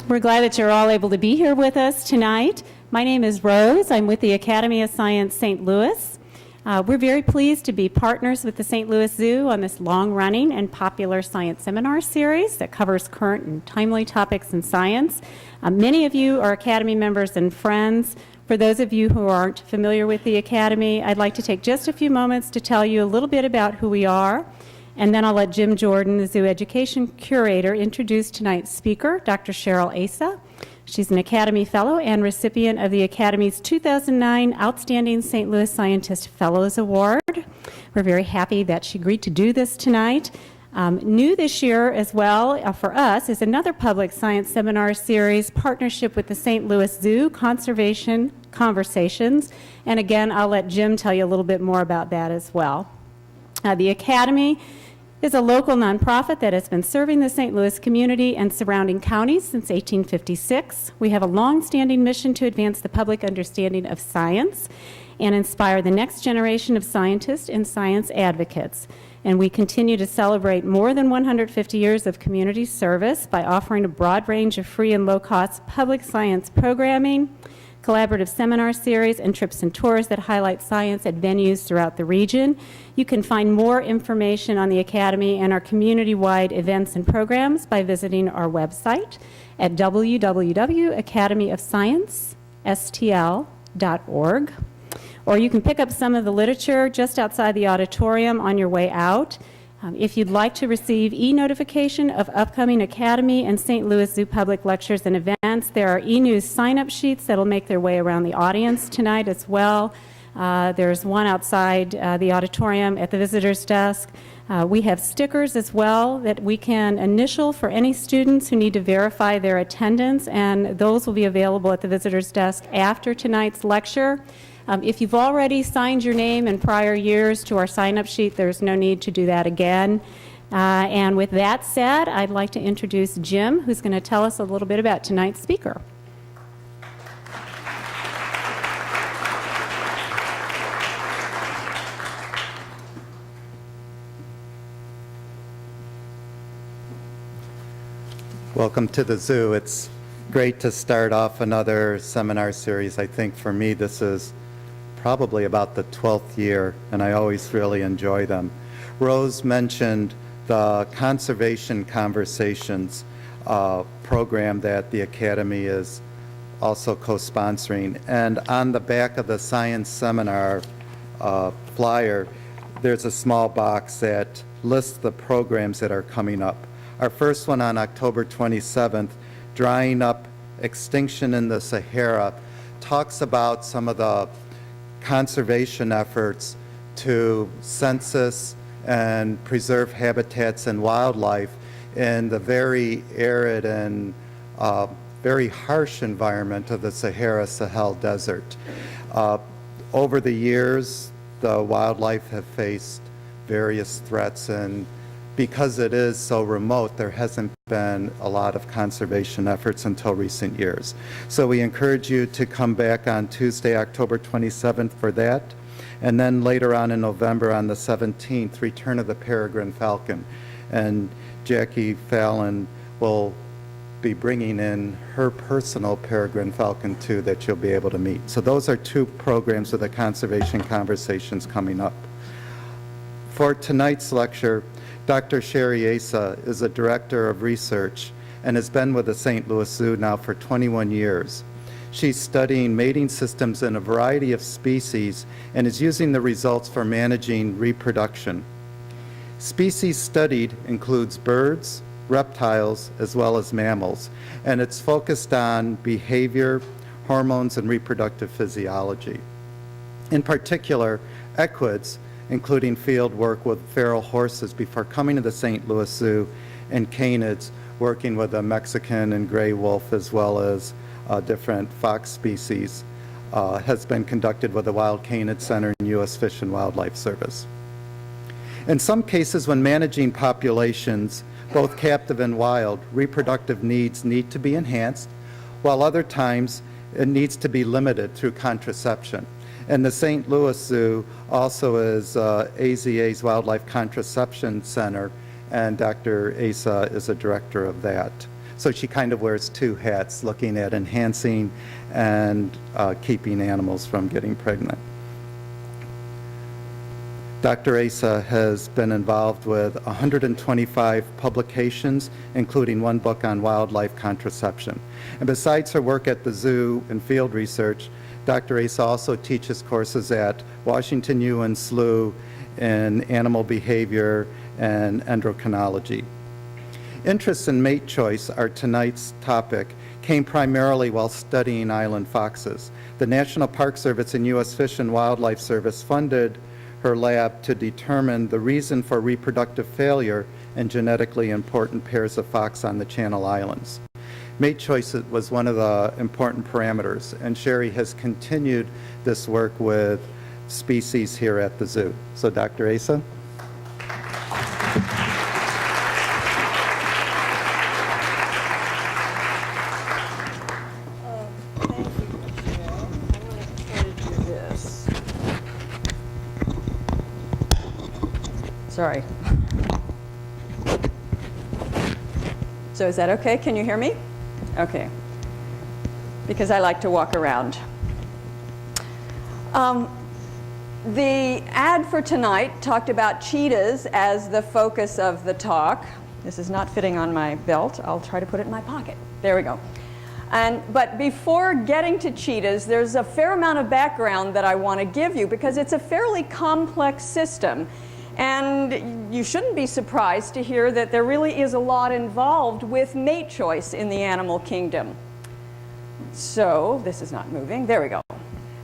We're glad that you're all able to be here with us tonight. My name is Rose. I'm with the Academy of Science St. Louis. We're very pleased to be partners with the St. Louis Zoo on this long-running and popular science seminar series that covers current and timely topics in science. Many of you are Academy members and friends. For those of you who aren't familiar with the Academy, I'd like to take just a few moments to tell you a little bit about who we are, and then I'll let Jim Jordan, the Zoo Education Curator, introduce tonight's speaker, Dr. Cheryl Asa. She's an Academy Fellow and recipient of the Academy's 2009 Outstanding St. Louis Scientist Fellows Award. We're very happy that she agreed to do this tonight. New this year as well for us is another public science seminar series partnership with the St. Louis Zoo Conservation Conversations. And again, I'll let Jim tell you a little bit more about that as well. The Academy is a local nonprofit that has been serving the St. Louis community and surrounding counties since 1856. We have a long-standing mission to advance the public understanding of science and inspire the next generation of scientists and science advocates. And we continue to celebrate more than 150 years of community service by offering a broad range of free and low-cost public science programming, collaborative seminar series, and trips and tours that highlight science at venues throughout the region. You can find more information on the Academy and our community-wide events and programs by visiting our website at www.academyofsciencestl.org. Or you can pick up some of the literature just outside the auditorium on your way out. If you'd like to receive e-notification of upcoming Academy and St. Louis Zoo public lectures and events, there are e-news sign-up sheets that'll make their way around the audience tonight as well. There's one outside the auditorium at the visitor's desk. We have stickers as well that we can initial for any students who need to verify their attendance, and those will be available at the visitor's desk after tonight's lecture. If you've already signed your name in prior years to our sign-up sheet, there's no need to do that again. And with that said, I'd like to introduce Jim, who's going to tell us a little bit about tonight's speaker. Welcome to the zoo. It's great to start off another seminar series. I think for me this is probably about the 12th year, and I always really enjoy them. Rose mentioned the Conservation Conversations program that the Academy is also co-sponsoring. And on the back of the science seminar flyer, there's a small box that lists the programs that are coming up. Our first one on October 27th, Drying Up Extinction in the Sahara, talks about some of the conservation efforts to census and preserve habitats and wildlife in the very arid and very harsh environment of the Sahara-Sahel Desert. Over the years, the wildlife have faced various threats, and because it is so remote, there hasn't been a lot of conservation efforts until recent years. So we encourage you to come back on Tuesday, October 27th for that. And then later on in November on the 17th, Return of the Peregrine Falcon. And Jackie Fallon will be bringing in her personal peregrine falcon too that you'll be able to meet. So those are two programs of the Conservation Conversations coming up. For tonight's lecture, Dr. Cheryl Asa is a director of research and has been with the St. Louis Zoo now for 21 years. She's studying mating systems in a variety of species and is using the results for managing reproduction. Species studied includes birds, reptiles, as well as mammals, and it's focused on behavior, hormones, and reproductive physiology. In particular, equids, including field work with feral horses before coming to the St. Louis Zoo, and canids, working with a Mexican and gray wolf as well as different fox species, has been conducted with the Wild Canid Center and U.S. Fish and Wildlife Service. In some cases, when managing populations, both captive and wild, reproductive needs need to be enhanced, while other times it needs to be limited through contraception. And the St. Louis Zoo also is AZA's Wildlife Contraception Center, and Dr. Asa is a director of that. So she kind of wears two hats, looking at enhancing and keeping animals from getting pregnant. Dr. Asa has been involved with 125 publications, including one book on wildlife contraception. And besides her work at the zoo and field research, Dr. Asa also teaches courses at Washington U and SLU in animal behavior and endocrinology. Interest in mate choice, our tonight's topic, came primarily while studying island foxes. The National Park Service and U.S. Fish and Wildlife Service funded her lab to determine the reason for reproductive failure in genetically important pairs of fox on the Channel Islands. Mate choice was one of the important parameters, and Sherry has continued this work with species here at the zoo. So Dr. Asa? Sorry. So is that okay? Can you hear me? Okay. Because I like to walk around. The ad for tonight talked about cheetahs as the focus of the talk. This is not fitting on my belt. I'll try to put it in my pocket. There we go. But before getting to cheetahs, there's a fair amount of background that I want to give you because it's a fairly complex system. And you shouldn't be surprised to hear that there really is a lot involved with mate choice in the animal kingdom. So, this is not moving. There we go.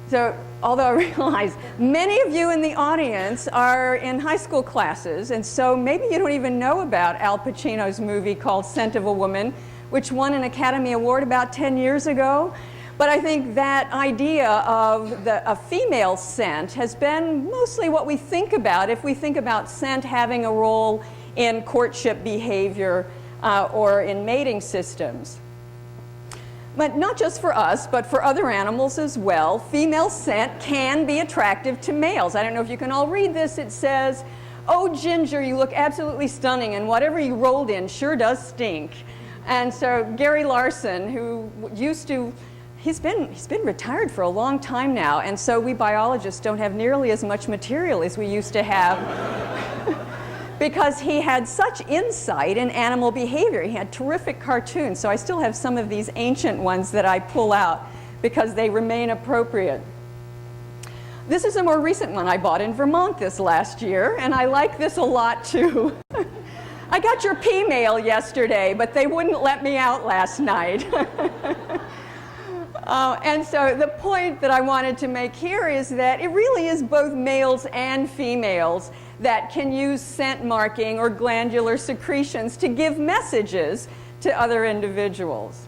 So, although I realize many of you in the audience are in high school classes, and so maybe you don't even know about Al Pacino's movie called Scent of a Woman, which won an Academy Award about 10 years ago. But I think that idea of a female scent has been mostly what we think about if we think about scent having a role in courtship behavior or in mating systems. But not just for us, but for other animals as well, female scent can be attractive to males. I don't know if you can all read this. It says, "Oh, Ginger, you look absolutely stunning, and whatever you rolled in sure does stink." And so Gary Larson, who used to He's been retired for a long time now, and so we biologists don't have nearly as much material as we used to have because he had such insight in animal behavior. He had terrific cartoons, so I still have some of these ancient ones that I pull out because they remain appropriate. This is a more recent one I bought in Vermont this last year, and I like this a lot too. I got your pea mail yesterday, but they wouldn't let me out last night. And so the point that I wanted to make here is that it really is both males and females that can use scent marking or glandular secretions to give messages to other individuals.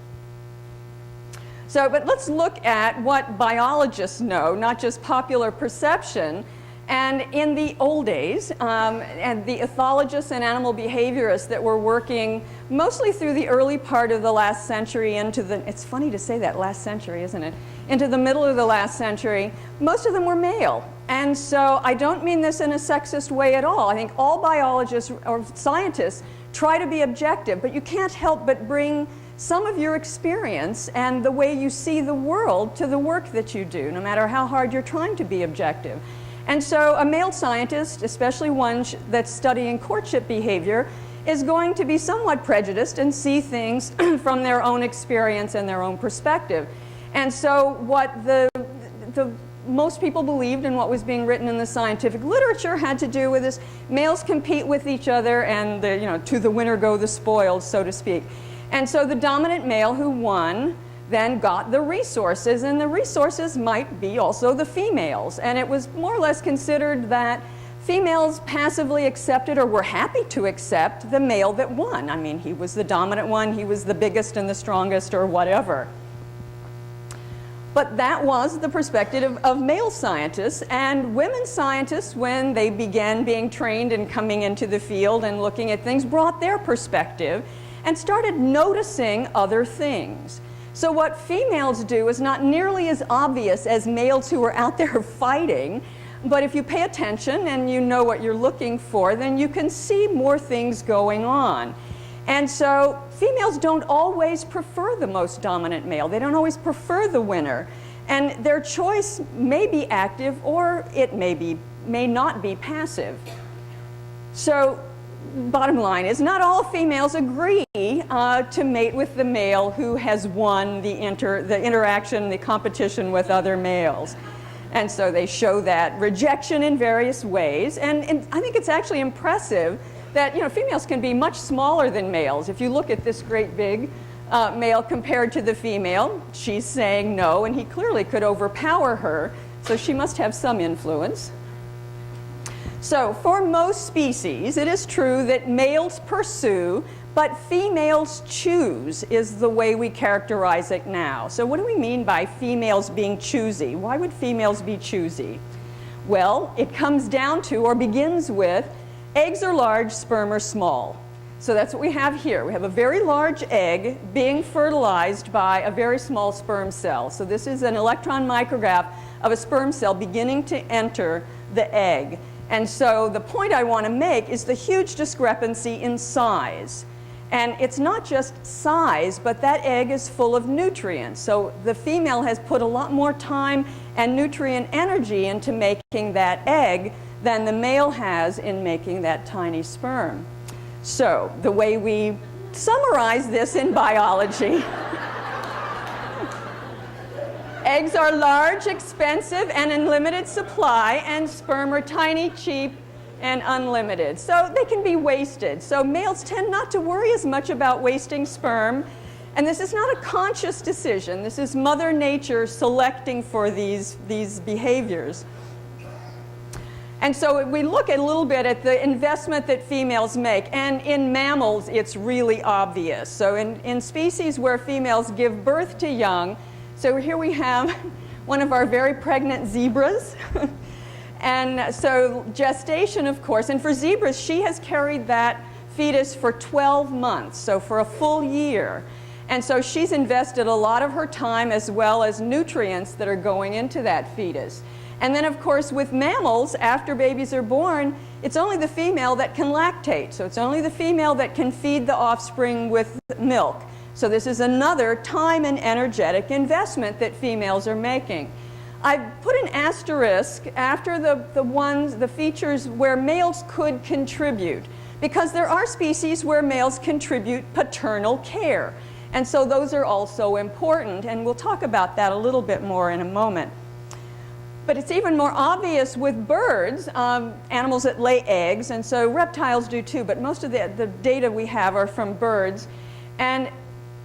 So, but let's look at what biologists know, not just popular perception. And in the old days, and the ethologists and animal behaviorists that were working mostly through the early part of the last century into the, it's funny to say that, last century, isn't it? Into the middle of the last century, most of them were male. And so I don't mean this in a sexist way at all. I think all biologists or scientists try to be objective, but you can't help but bring some of your experience and the way you see the world to the work that you do, no matter how hard you're trying to be objective. And so a male scientist, especially one that's studying courtship behavior, is going to be somewhat prejudiced and see things from their own experience and their own perspective. And so what the most people believed in what was being written in the scientific literature had to do with this: males compete with each other and to the winner go the spoils, so to speak. And so the dominant male who won then got the resources, and the resources might be also the females. And it was more or less considered that females passively accepted or were happy to accept the male that won. I mean, he was the dominant one, he was the biggest and the strongest or whatever. But that was the perspective of male scientists, and women scientists, when they began being trained and coming into the field and looking at things, brought their perspective and started noticing other things. So what females do is not nearly as obvious as males who are out there fighting, but if you pay attention and you know what you're looking for, then you can see more things going on. And so females don't always prefer the most dominant male. They don't always prefer the winner. And their choice may be active or it may not be passive. So bottom line is not all females agree to mate with the male who has won the interaction, the competition with other males. And so they show that rejection in various ways. And I think it's actually impressive that females can be much smaller than males. If you look at this great big male compared to the female, she's saying no, and he clearly could overpower her. So she must have some influence. So for most species, it is true that males pursue, but females choose is the way we characterize it now. So what do we mean by females being choosy? Why would females be choosy? Well, it comes down to, or begins with, eggs are large, sperm are small. So that's what we have here. We have a very large egg being fertilized by a very small sperm cell. So this is an electron micrograph of a sperm cell beginning to enter the egg. And so the point I want to make is the huge discrepancy in size. And it's not just size, but that egg is full of nutrients. So the female has put a lot more time and nutrient energy into making that egg than the male has in making that tiny sperm. So the way we summarize this in biology, eggs are large, expensive, and in limited supply, and sperm are tiny, cheap, and unlimited. So they can be wasted. So males tend not to worry as much about wasting sperm. And this is not a conscious decision. This is Mother Nature selecting for these behaviors. And so we look a little bit at the investment that females make. And in mammals, it's really obvious. So in species where females give birth to young, so here we have one of our very pregnant zebras. And so gestation, of course, and for zebras, she has carried that fetus for 12 months, so for a full year. And so she's invested a lot of her time as well as nutrients that are going into that fetus. And then, of course, with mammals, after babies are born, it's only the female that can lactate. So it's only the female that can feed the offspring with milk. So this is another time and energetic investment that females are making. I've put an asterisk after the features where males could contribute, because there are species where males contribute paternal care. And so those are also important, and we'll talk about that a little bit more in a moment. But it's even more obvious with birds, animals that lay eggs, and so reptiles do too, but most of the data we have are from birds. And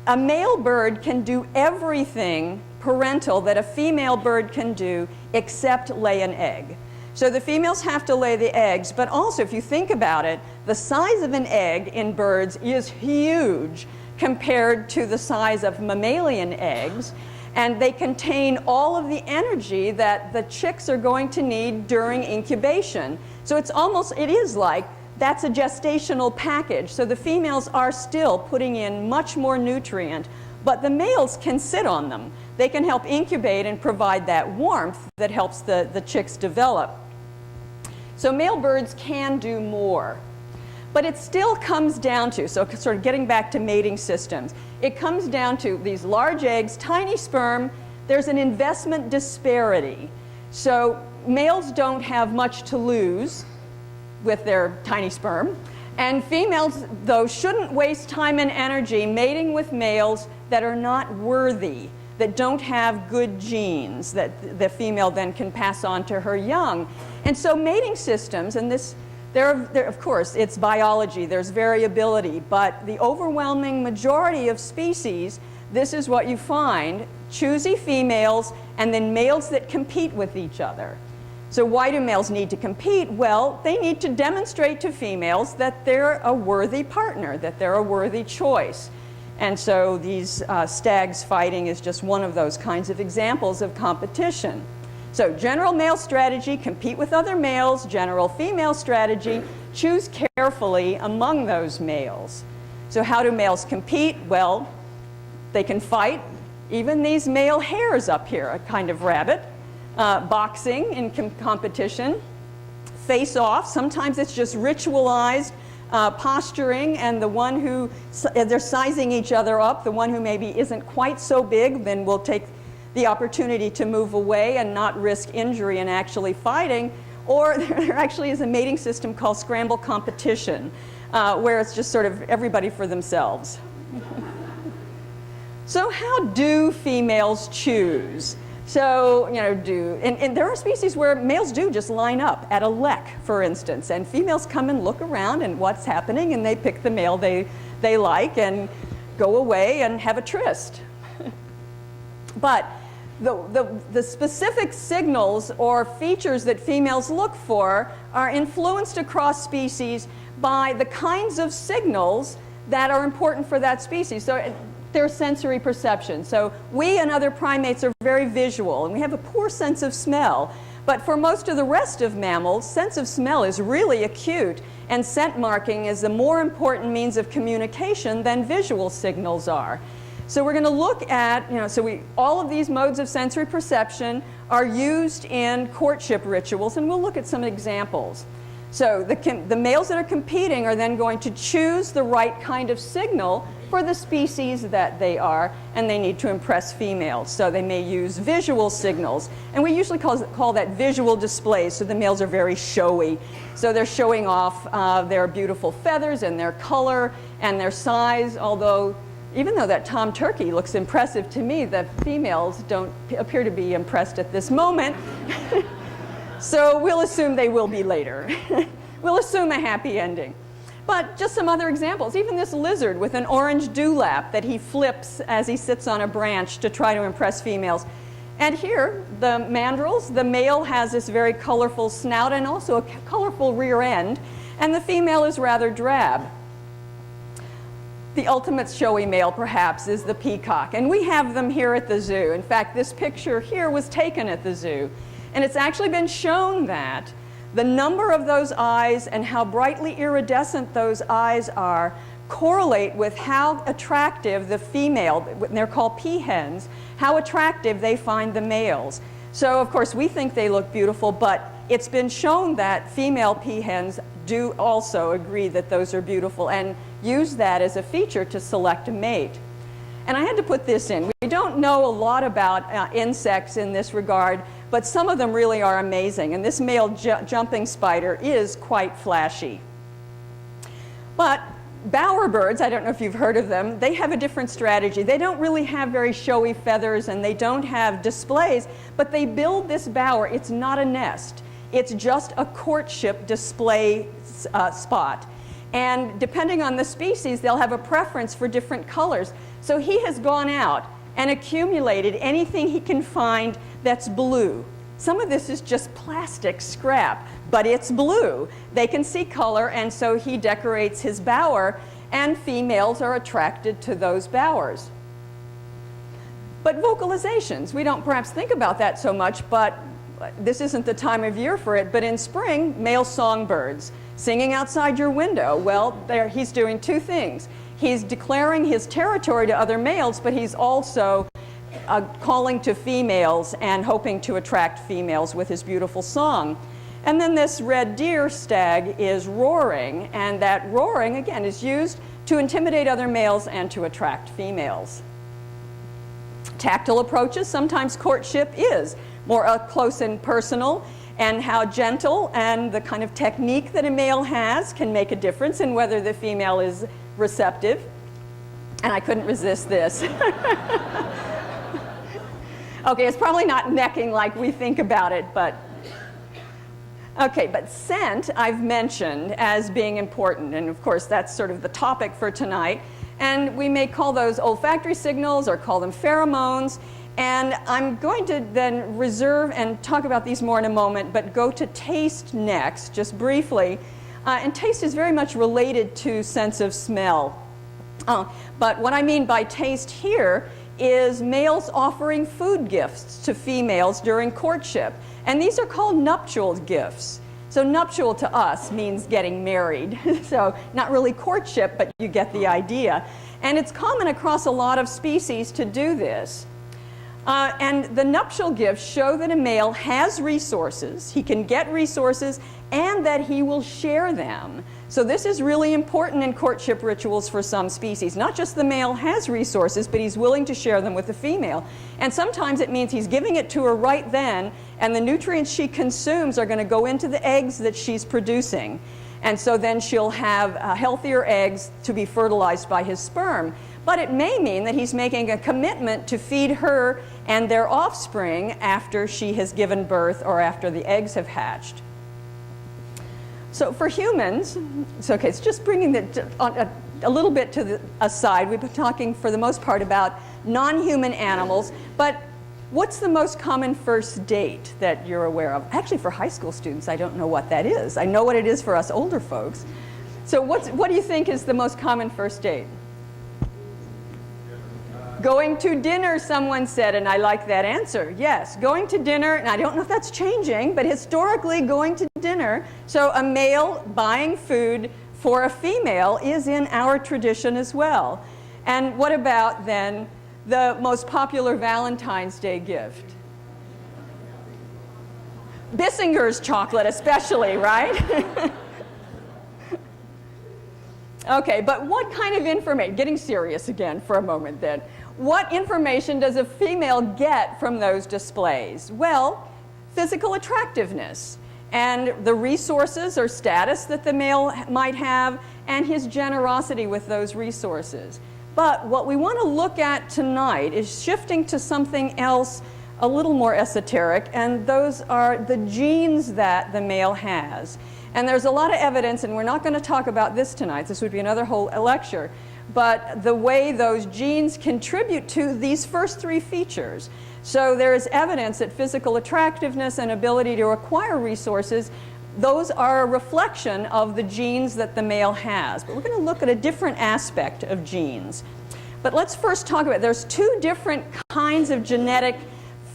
a male bird can do everything parental that a female bird can do except lay an egg. So the females have to lay the eggs, but also if you think about it, the size of an egg in birds is huge compared to the size of mammalian eggs, and they contain all of the energy that the chicks are going to need during incubation. So it is like that's a gestational package. So the females are still putting in much more nutrient, but the males can sit on them. They can help incubate and provide that warmth that helps the chicks develop. So male birds can do more. But it still comes down to, so sort of getting back to mating systems, it comes down to these large eggs, tiny sperm, there's an investment disparity. So males don't have much to lose with their tiny sperm. And females, though, shouldn't waste time and energy mating with males that are not worthy, that don't have good genes that the female then can pass on to her young. And so mating systems, and this, of course, it's biology, there's variability, but the overwhelming majority of species, this is what you find: choosy females and then males that compete with each other. So why do males need to compete? Well, they need to demonstrate to females that they're a worthy partner, that they're a worthy choice. And so these stags fighting is just one of those kinds of examples of competition. So general male strategy, compete with other males. General female strategy, choose carefully among those males. So how do males compete? Well, they can fight. Even these male hares up here, a kind of rabbit. Boxing in competition. Face off. Sometimes it's just ritualized posturing, and the one who, they're sizing each other up, the one who maybe isn't quite so big then will take the opportunity to move away and not risk injury in actually fighting. Or there actually is a mating system called Scramble Competition, where it's just sort of everybody for themselves. So how do females choose? So, and there are species where males do just line up at a lek, for instance, and females come and look around and what's happening, and they pick the male they like and go away and have a tryst. But the specific signals or features that females look for are influenced across species by the kinds of signals that are important for that species. So their sensory perception. So we and other primates are very visual, and we have a poor sense of smell. But for most of the rest of mammals, sense of smell is really acute, and scent marking is a more important means of communication than visual signals are. So we're going to look at, all of these modes of sensory perception are used in courtship rituals, and we'll look at some examples. So the males that are competing are then going to choose the right kind of signal for the species that they are, and they need to impress females. So they may use visual signals, and we usually call that visual displays. So the males are very showy. So they're showing off their beautiful feathers and their color and their size, although even though that tom turkey looks impressive to me, the females don't appear to be impressed at this moment. So we'll assume they will be later. We'll assume a happy ending. But just some other examples. Even this lizard with an orange dewlap that he flips as he sits on a branch to try to impress females. And here, the mandrills, the male has this very colorful snout and also a colorful rear end, and the female is rather drab. The ultimate showy male, perhaps, is the peacock, and we have them here at the zoo. In fact, this picture here was taken at the zoo, and it's actually been shown that the number of those eyes and how brightly iridescent those eyes are correlate with how attractive the female, they're called peahens, how attractive they find the males. So, of course, we think they look beautiful, but it's been shown that female peahens do also agree that those are beautiful and use that as a feature to select a mate. And I had to put this in. We don't know a lot about insects in this regard, but some of them really are amazing. And this male jumping spider is quite flashy. But bowerbirds, I don't know if you've heard of them, they have a different strategy. They don't really have very showy feathers and they don't have displays, but they build this bower. It's not a nest. It's just a courtship display spot. And depending on the species, they'll have a preference for different colors. So he has gone out and accumulated anything he can find that's blue. Some of this is just plastic scrap, but it's blue. They can see color, and so he decorates his bower, and females are attracted to those bowers. But vocalizations, we don't perhaps think about that so much, but this isn't the time of year for it, but in spring, male songbirds singing outside your window. Well, he's doing two things. He's declaring his territory to other males, but he's also calling to females and hoping to attract females with his beautiful song. And then this red deer stag is roaring, and that roaring, again, is used to intimidate other males and to attract females. Tactile approaches, sometimes courtship is more up close and personal, and how gentle and the kind of technique that a male has can make a difference in whether the female is receptive. And I couldn't resist this. Okay, it's probably not necking like we think about it, but okay, but scent I've mentioned as being important, and of course that's sort of the topic for tonight. And we may call those olfactory signals or call them pheromones. And I'm going to then reserve and talk about these more in a moment, but go to taste next, just briefly. And taste is very much related to sense of smell. But what I mean by taste here is males offering food gifts to females during courtship. And these are called nuptial gifts. So nuptial to us means getting married. So not really courtship, but you get the idea. And it's common across a lot of species to do this. And the nuptial gifts show that a male has resources, he can get resources, and that he will share them. So this is really important in courtship rituals for some species. Not just the male has resources, but he's willing to share them with the female. And sometimes it means he's giving it to her right then, and the nutrients she consumes are going to go into the eggs that she's producing. And so then she'll have healthier eggs to be fertilized by his sperm. But it may mean that he's making a commitment to feed her and their offspring after she has given birth or after the eggs have hatched. So for humans, it's just bringing it a little bit to the aside. We've been talking for the most part about non-human animals, but what's the most common first date that you're aware of? Actually, for high school students, I don't know what that is. I know what it is for us older folks. So what do you think is the most common first date? Going to dinner, someone said, and I like that answer. Yes, going to dinner, and I don't know if that's changing, but historically going to dinner, so a male buying food for a female is in our tradition as well. And what about then the most popular Valentine's Day gift? Bissinger's chocolate especially, right? Okay, but what kind of information, getting serious again for a moment then, what information does a female get from those displays? Well, physical attractiveness and the resources or status that the male might have and his generosity with those resources. But what we want to look at tonight is shifting to something else a little more esoteric, and those are the genes that the male has. And there's a lot of evidence, and we're not going to talk about this tonight, this would be another whole lecture, but the way those genes contribute to these first three features. So there is evidence that physical attractiveness and ability to acquire resources, those are a reflection of the genes that the male has. But we're going to look at a different aspect of genes. But let's first talk about, there's two different kinds of genetic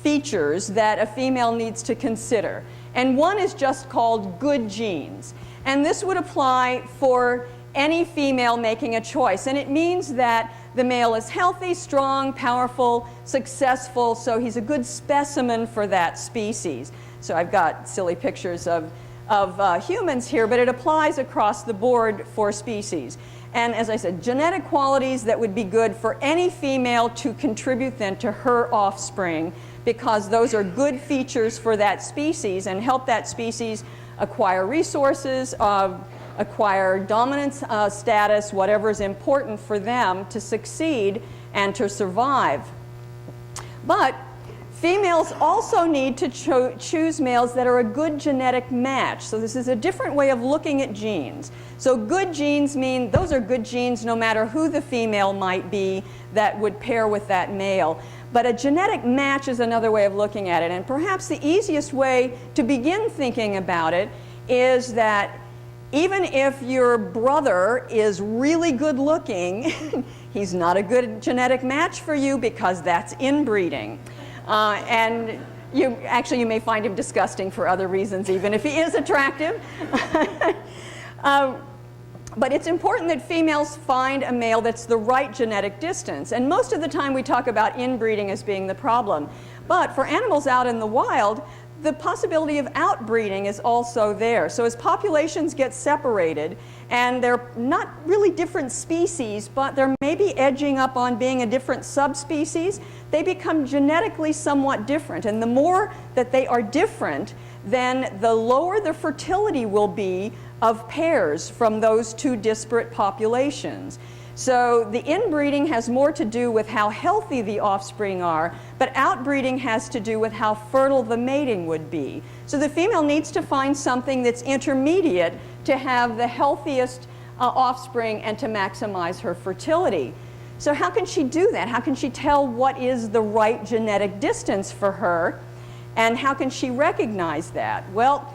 features that a female needs to consider. And one is just called good genes. And this would apply for any female making a choice. And it means that the male is healthy, strong, powerful, successful, so he's a good specimen for that species. So I've got silly pictures of humans here, but it applies across the board for species. And as I said, genetic qualities that would be good for any female to contribute then to her offspring, because those are good features for that species and help that species acquire resources, acquire dominance status, whatever is important for them to succeed and to survive. But females also need to choose males that are a good genetic match. So this is a different way of looking at genes. So good genes mean those are good genes no matter who the female might be that would pair with that male. But a genetic match is another way of looking at it. And perhaps the easiest way to begin thinking about it is that even if your brother is really good looking, he's not a good genetic match for you because that's inbreeding. And you may find him disgusting for other reasons, even if he is attractive. But it's important that females find a male that's the right genetic distance. And most of the time we talk about inbreeding as being the problem. But for animals out in the wild, the possibility of outbreeding is also there. So as populations get separated, and they're not really different species, but they're maybe edging up on being a different subspecies, they become genetically somewhat different. And the more that they are different, then the lower the fertility will be of pairs from those two disparate populations. So the inbreeding has more to do with how healthy the offspring are, but outbreeding has to do with how fertile the mating would be. So the female needs to find something that's intermediate to have the healthiest offspring and to maximize her fertility. So how can she do that? How can she tell what is the right genetic distance for her? And how can she recognize that? Well,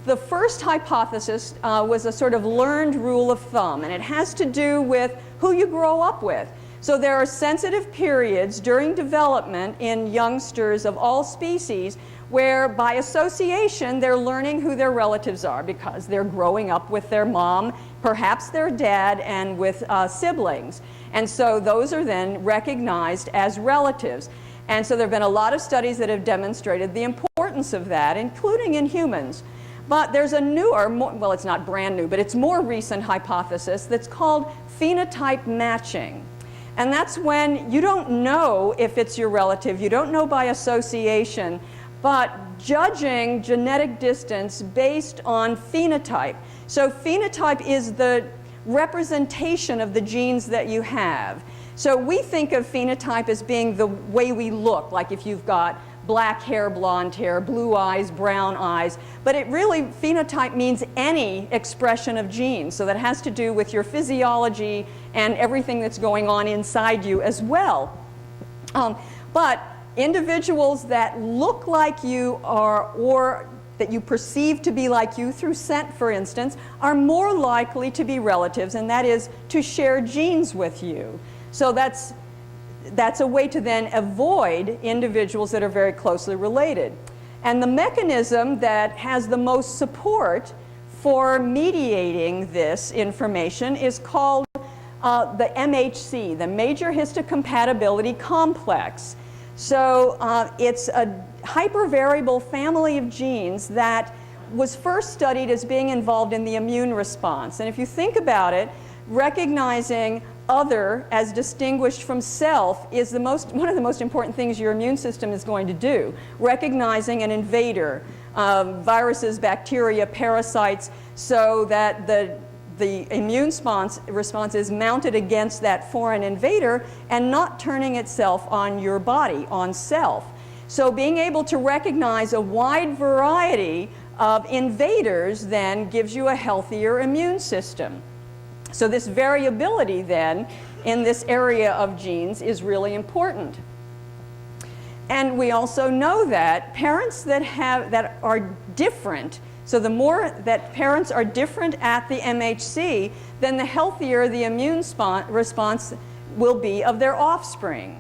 the first hypothesis was a sort of learned rule of thumb, and it has to do with who you grow up with. So there are sensitive periods during development in youngsters of all species where by association they're learning who their relatives are because they're growing up with their mom, perhaps their dad, and with siblings. And so those are then recognized as relatives. And so there have been a lot of studies that have demonstrated the importance of that, including in humans. But there's a newer, well, it's not brand new, but it's more recent hypothesis that's called phenotype matching. And that's when you don't know if it's your relative, you don't know by association, but judging genetic distance based on phenotype. So phenotype is the representation of the genes that you have. So we think of phenotype as being the way we look, like if you've got black hair, blonde hair, blue eyes, brown eyes, but it really, phenotype means any expression of genes, so that has to do with your physiology and everything that's going on inside you as well. But individuals that look like you are, or that you perceive to be like you through scent, for instance, are more likely to be relatives, and that is to share genes with you. So that's a way to then avoid individuals that are very closely related. And the mechanism that has the most support for mediating this information is called the MHC, the Major Histocompatibility Complex. So it's a hypervariable family of genes that was first studied as being involved in the immune response. And if you think about it, recognizing other as distinguished from self is one of the most important things your immune system is going to do. Recognizing an invader, viruses, bacteria, parasites, so that the immune response is mounted against that foreign invader and not turning itself on your body, on self. So being able to recognize a wide variety of invaders then gives you a healthier immune system. So this variability then in this area of genes is really important. And we also know that parents that are different, so the more that parents are different at the MHC, then the healthier the immune response will be of their offspring.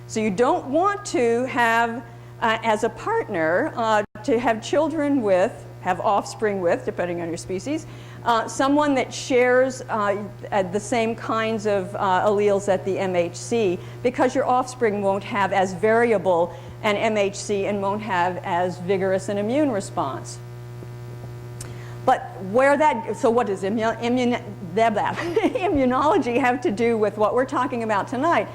So you don't want to have, as a partner, to have children with, have offspring with, depending on your species, someone that shares the same kinds of alleles at the MHC, because your offspring won't have as variable an MHC and won't have as vigorous an immune response. But so what does immunology have to do with what we're talking about tonight?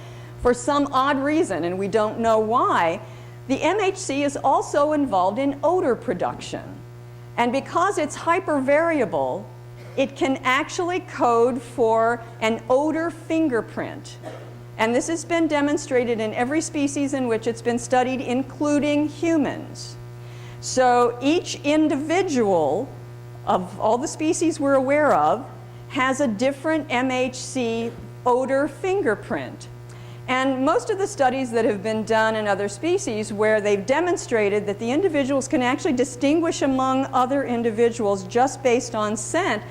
For some odd reason, and we don't know why, the MHC is also involved in odor production. And because it's hypervariable, it can actually code for an odor fingerprint. And this has been demonstrated in every species in which it's been studied, including humans. So each individual of all the species we're aware of has a different MHC odor fingerprint. And most of the studies that have been done in other species where they've demonstrated that the individuals can actually distinguish among other individuals just based on scent,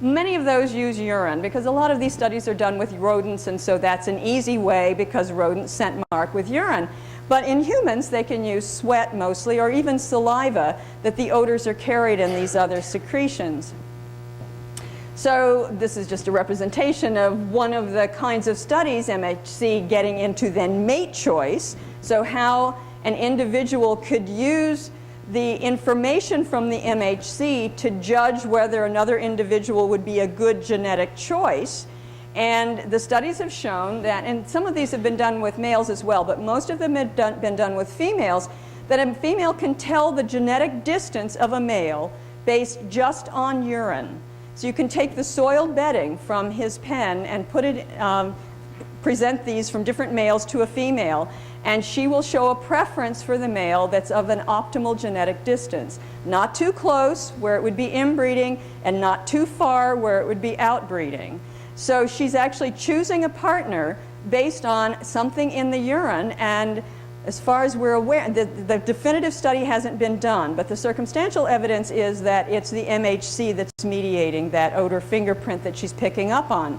many of those use urine, because a lot of these studies are done with rodents, and so that's an easy way because rodents scent mark with urine. But in humans, they can use sweat mostly, or even saliva, that the odors are carried in these other secretions. So this is just a representation of one of the kinds of studies, MHC getting into then mate choice, so how an individual could use the information from the MHC to judge whether another individual would be a good genetic choice. And the studies have shown that, and some of these have been done with males as well, but most of them have been done with females, that a female can tell the genetic distance of a male based just on urine. So you can take the soiled bedding from his pen and put it, present these from different males to a female, and she will show a preference for the male that's of an optimal genetic distance. Not too close, where it would be inbreeding, and not too far, where it would be outbreeding. So she's actually choosing a partner based on something in the urine, and as far as we're aware, the definitive study hasn't been done, but the circumstantial evidence is that it's the MHC that's mediating that odor fingerprint that she's picking up on.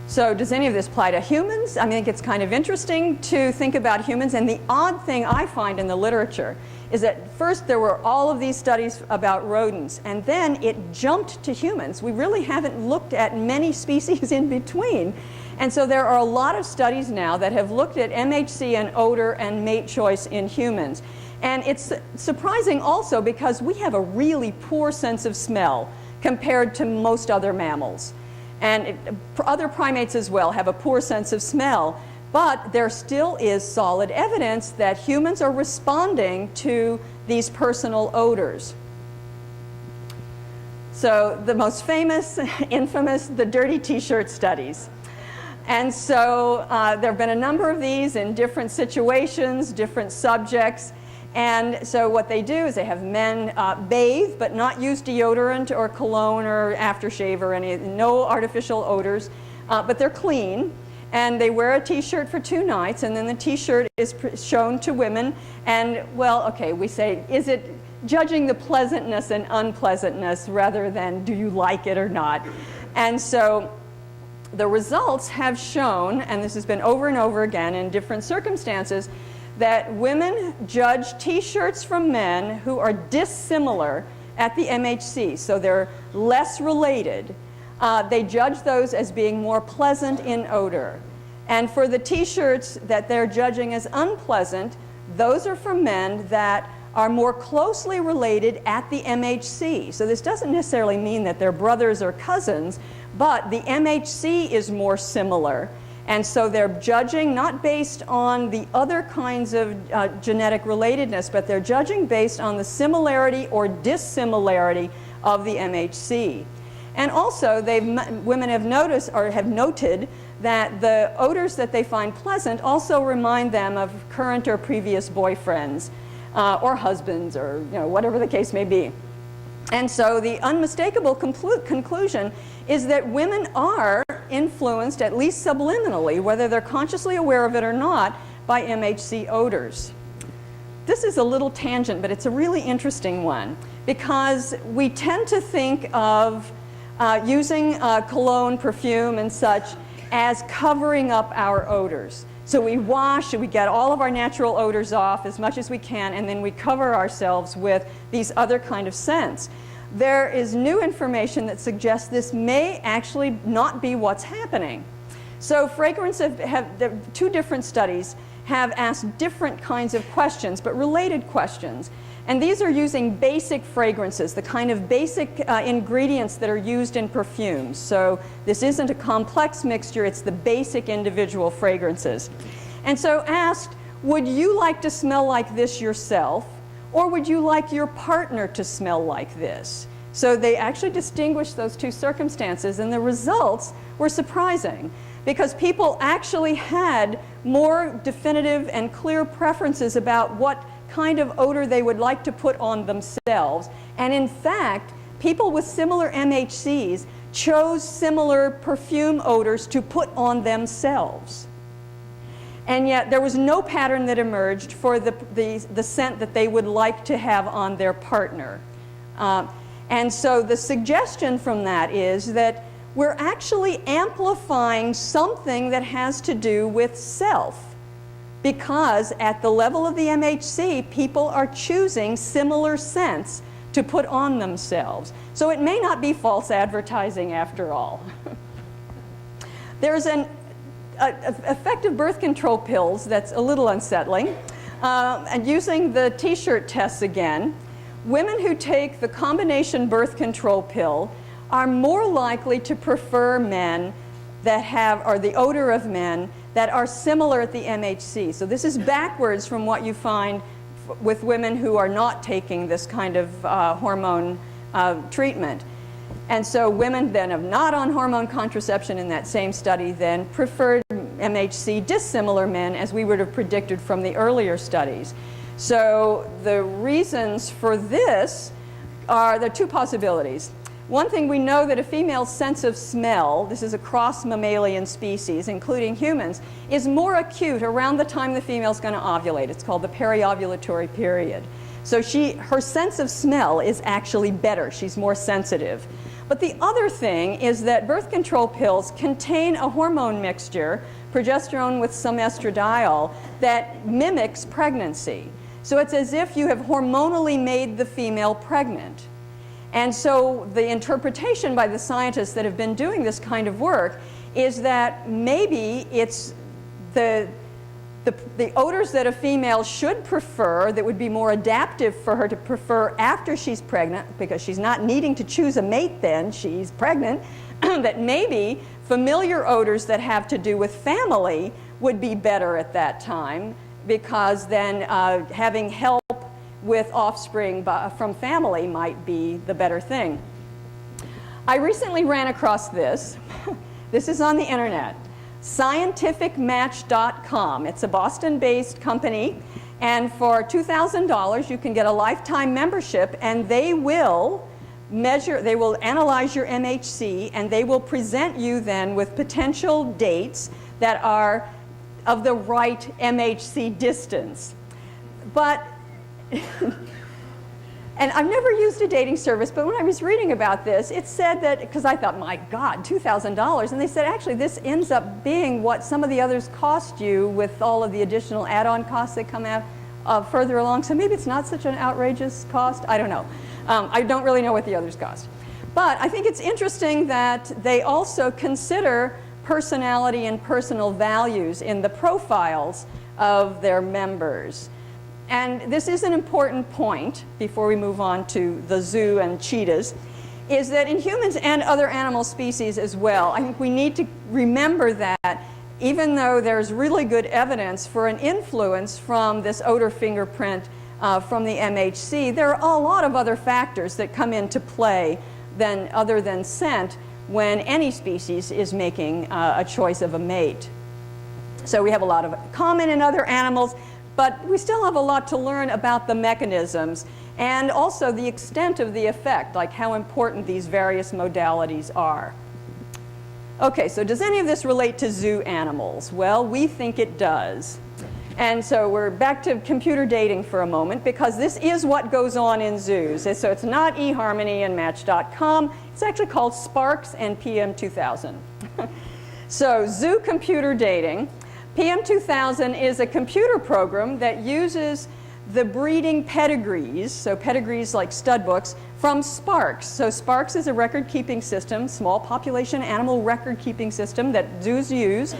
So does any of this apply to humans? I think it's kind of interesting to think about humans, and the odd thing I find in the literature is that first there were all of these studies about rodents, and then it jumped to humans. We really haven't looked at many species in between. And so there are a lot of studies now that have looked at MHC and odor and mate choice in humans. And it's surprising also because we have a really poor sense of smell compared to most other mammals. And other primates as well have a poor sense of smell. But there still is solid evidence that humans are responding to these personal odors. So the most famous, infamous, the dirty t-shirt studies. And so there have been a number of these in different situations, different subjects. And so what they do is they have men bathe but not use deodorant or cologne or aftershave or no artificial odors, but they're clean. And they wear a t-shirt for 2 nights, and then the t-shirt is shown to women. And, well, okay, we say, is it judging the pleasantness and unpleasantness rather than do you like it or not? And so the results have shown, and this has been over and over again in different circumstances, that women judge t-shirts from men who are dissimilar at the MHC, so they're less related. They judge those as being more pleasant in odor. And for the t-shirts that they're judging as unpleasant, those are from men that are more closely related at the MHC. So this doesn't necessarily mean that they're brothers or cousins, but the MHC is more similar. And so they're judging not based on the other kinds of genetic relatedness, but they're judging based on the similarity or dissimilarity of the MHC. And also, women have noticed or have noted that the odors that they find pleasant also remind them of current or previous boyfriends or husbands, or whatever the case may be. And so the unmistakable conclusion is that women are influenced, at least subliminally, whether they're consciously aware of it or not, by MHC odors. This is a little tangent, but it's a really interesting one, because we tend to think of using cologne, perfume, and such as covering up our odors. So we wash, we get all of our natural odors off as much as we can, and then we cover ourselves with these other kind of scents. There is new information that suggests this may actually not be what's happening. So fragrance have 2 different studies have asked different kinds of questions, but related questions. And these are using basic fragrances, the kind of basic ingredients that are used in perfumes. So this isn't a complex mixture, it's the basic individual fragrances. And so asked, would you like to smell like this yourself, or would you like your partner to smell like this? So they actually distinguished those 2 circumstances, and the results were surprising, because people actually had more definitive and clear preferences about what kind of odor they would like to put on themselves. And in fact, people with similar MHCs chose similar perfume odors to put on themselves. And yet there was no pattern that emerged for the scent that they would like to have on their partner. And so the suggestion from that is that we're actually amplifying something that has to do with self. Because at the level of the MHC, people are choosing similar scents to put on themselves. So it may not be false advertising after all. There's an effective birth control pills that's a little unsettling. And using the t-shirt tests again, women who take the combination birth control pill are more likely to prefer men that have, or the odor of men that are similar at the MHC. So this is backwards from what you find with women who are not taking this kind of hormone treatment. And so women then of not on hormone contraception in that same study then preferred MHC dissimilar men, as we would have predicted from the earlier studies. So the reasons for this are, there are 2 possibilities. One thing, we know that a female's sense of smell, this is across mammalian species, including humans, is more acute around the time the female's going to ovulate. It's called the periovulatory period. So her sense of smell is actually better. She's more sensitive. But the other thing is that birth control pills contain a hormone mixture, progesterone with some estradiol, that mimics pregnancy. So it's as if you have hormonally made the female pregnant. And so the interpretation by the scientists that have been doing this kind of work is that maybe it's the odors that a female should prefer that would be more adaptive for her to prefer after she's pregnant, because she's not needing to choose a mate then, she's pregnant, that maybe familiar odors that have to do with family would be better at that time, because then having help with offspring from family might be the better thing. I recently ran across this. This is on the internet. Scientificmatch.com. It's a Boston-based company, and for $2,000 you can get a lifetime membership, and they will analyze your MHC, and they will present you then with potential dates that are of the right MHC distance. But and I've never used a dating service, but when I was reading about this, it said that, because I thought, my God, $2,000, and they said, actually, this ends up being what some of the others cost you with all of the additional add-on costs that come out further along. So maybe it's not such an outrageous cost. I don't know. I don't really know what the others cost. But I think it's interesting that they also consider personality and personal values in the profiles of their members. And this is an important point before we move on to the zoo and cheetahs, is that in humans and other animal species as well, I think we need to remember that even though there's really good evidence for an influence from this odor fingerprint from the MHC, there are a lot of other factors that come into play other than scent when any species is making a choice of a mate. So we have a lot of common in other animals, but we still have a lot to learn about the mechanisms and also the extent of the effect, like how important these various modalities are. Okay, so does any of this relate to zoo animals? Well, we think it does. And so we're back to computer dating for a moment, because this is what goes on in zoos. So it's not eHarmony and Match.com. It's actually called Sparks and PM2000. So zoo computer dating. PM2000 is a computer program that uses the breeding pedigrees, so pedigrees like stud books, from Sparks. So Sparks is a record-keeping system, small population animal record-keeping system that zoos use.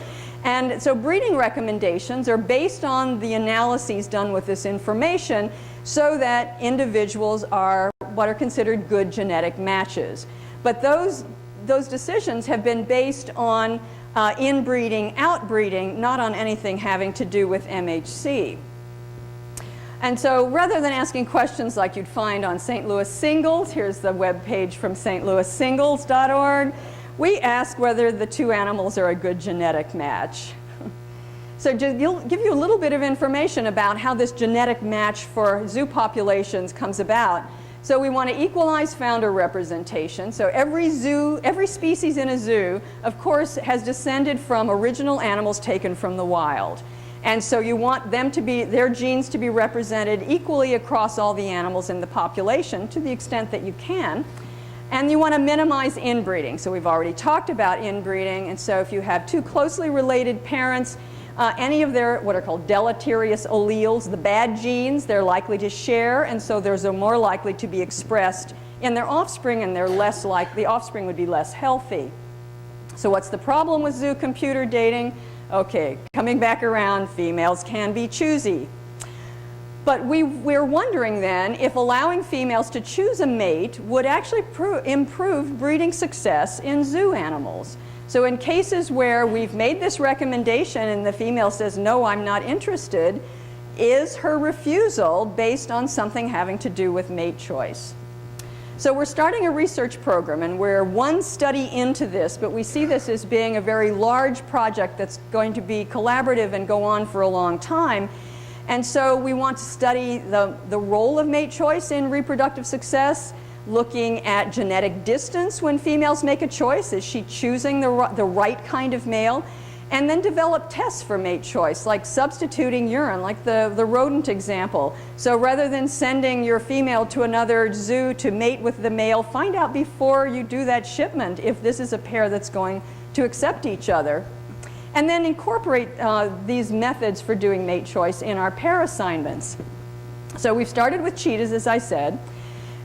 And so breeding recommendations are based on the analyses done with this information so that individuals are what are considered good genetic matches. But those decisions have been based on inbreeding, outbreeding, not on anything having to do with MHC. And so rather than asking questions like you'd find on St. Louis Singles, here's the web page from stlouissingles.org, we ask whether the two animals are a good genetic match. So you'll give you a little bit of information about how this genetic match for zoo populations comes about. So we want to equalize founder representation. So every species in a zoo, of course, has descended from original animals taken from the wild. And so you want their genes to be represented equally across all the animals in the population to the extent that you can. And you want to minimize inbreeding. So we've already talked about inbreeding. And so if you have two closely related parents, any of their what are called deleterious alleles, the bad genes, they're likely to share, and so they're more likely to be expressed in their offspring, and the offspring would be less healthy. So what's the problem with zoo computer dating? Okay, coming back around, females can be choosy. But we're wondering then if allowing females to choose a mate would actually improve breeding success in zoo animals. So in cases where we've made this recommendation and the female says, no, I'm not interested, is her refusal based on something having to do with mate choice? So we're starting a research program, and we're one study into this, but we see this as being a very large project that's going to be collaborative and go on for a long time. And so we want to study the role of mate choice in reproductive success, looking at genetic distance when females make a choice. Is she choosing the right kind of male? And then develop tests for mate choice, like substituting urine, like the rodent example. So rather than sending your female to another zoo to mate with the male, find out before you do that shipment if this is a pair that's going to accept each other. And then incorporate these methods for doing mate choice in our pair assignments. So we've started with cheetahs, as I said.